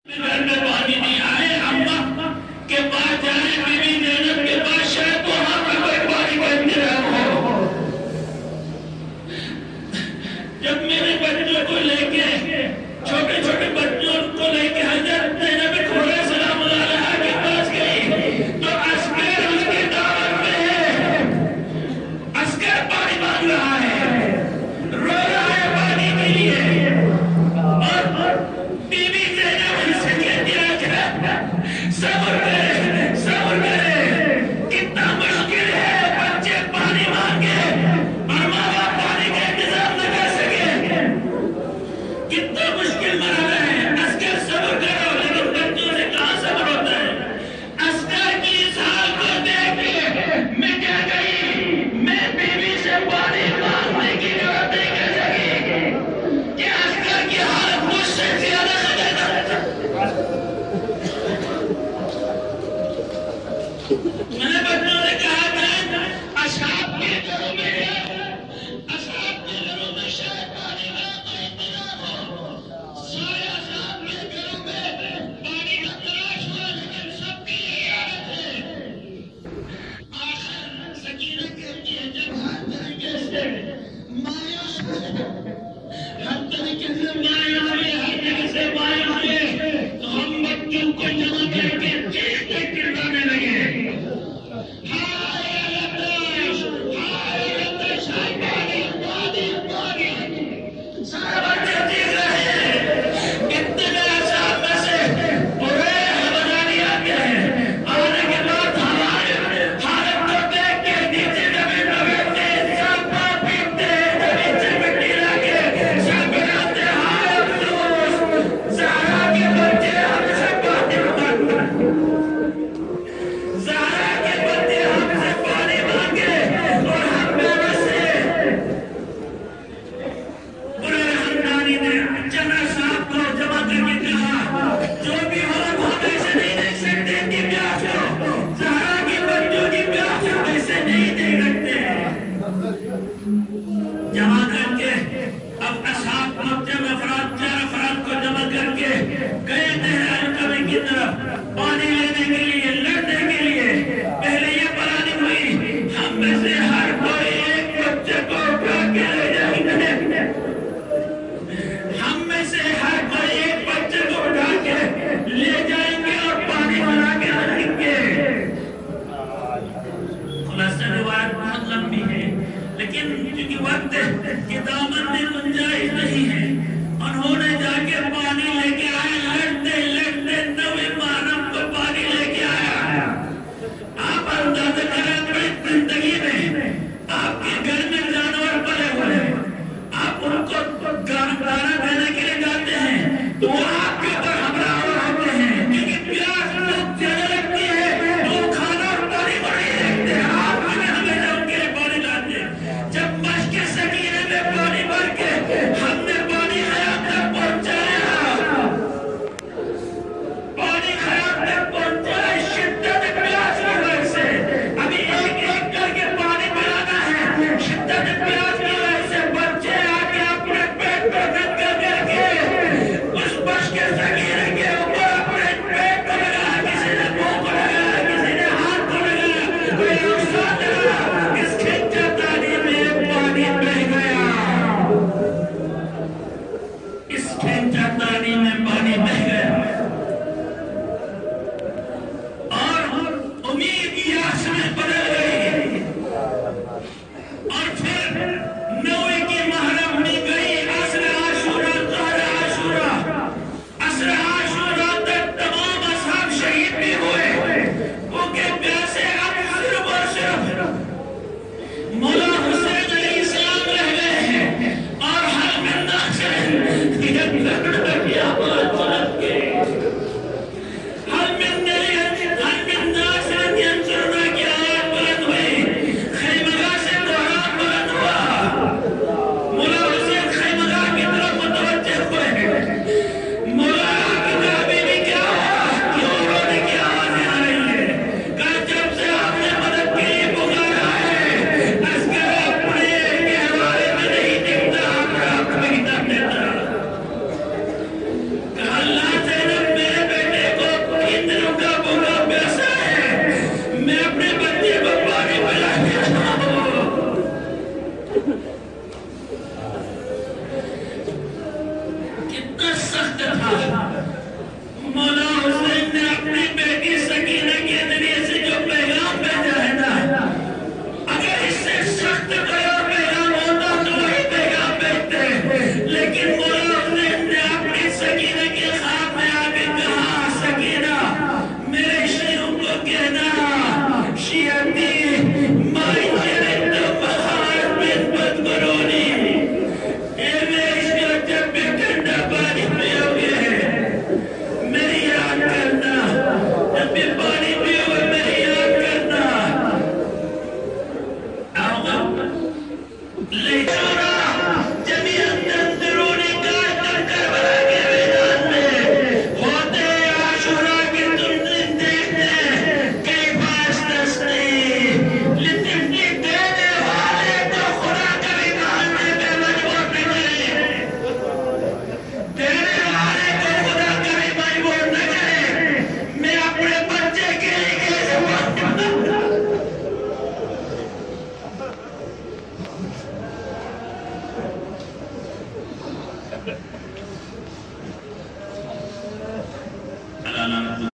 گھر میں پانی نہیں آئے، اماں کے پاس جانے میں بھی زینب کے پاس شاید وہاں پر کوئی پانی بچ رہا ہو۔ جب میرے بچوں کو لے کے، چھوٹے چھوٹے بچوں کو لے کے حضرت زینب کھوڑا سلام اللہ علیہ کے پاس گئی تو عسکر اس کی دعوت میں ہے، عسکر پانی مانگ رہا ہے، رو رہا ہے پانی کے لیے، اور بی بی زینب اس سے کہتی ہے صبر کرے، صبر کرے، کتنا مشکل ہے بچے پانی مانگے اور ماں باپ پانی کا انتظام نہ کر سکے، کتنا مشکل مرحلہ ہے۔ عسکر صبر کرو، لیکن بچوں سے کہاں صبر ہوتا ہے؟ عسکر کی اس حال کو دیکھ کے میں کیا گئی، میں بیوی سے پانی مانگنے کی ضرورت نہیں کر سکی کہ عسکر کی حالت مجھ سے زیادہ خطرناک۔ میں نے بچوں سے کہا تھا اصحاب کے گھروں میں شاید پانی کا انتظام ہو، سارے اصحاب کے گھروں میں پانی کا تلاش ہوا، لیکن سب کی یہی عادت ہے۔ آخر سکینہ کہتی ہے جب ہر طریقے سے مایوس ہر طریقے سے مایوس ہوئے، ہر طریقے سے مایوس ہوئے تو ہم بچوں کو جمع کر کے چیختے چلانے لگے، اتنا سخت تھا. مولا حسین نے اپنی بیٹی سکینہ کے ذریعے سے جو پیغام بھیجا ہے نا، اگر اس سے سخت کوئی اور پیغام ہوتا تو وہی پیغام بھیجتے. لیکن مولا حسین نے اپنی سکینہ کے خواب میں آ کے کہا، سکینہ میرے شیعوں کو کہنا، شیعتی مائی جنت بخار بنت برونی، اے میری شیعہ جب بھی ٹھنڈا پانی پیو گے میری یاد کرنا، جب بھی پانی پیو گے میری یاد کرنا. لیچورا جميعاً تنظروني قائد کربلا کے میدان میں ہوتے عاشورا کے تم دیکھتے کیف استسقی لتفنی دینے والے تو خدا کبھی ماننے پہ مجبور نہ کرے، دینے والے کو خدا کبھی مجبور نہ کرے. میں اپنے بچے کے لیے کیسے علامہ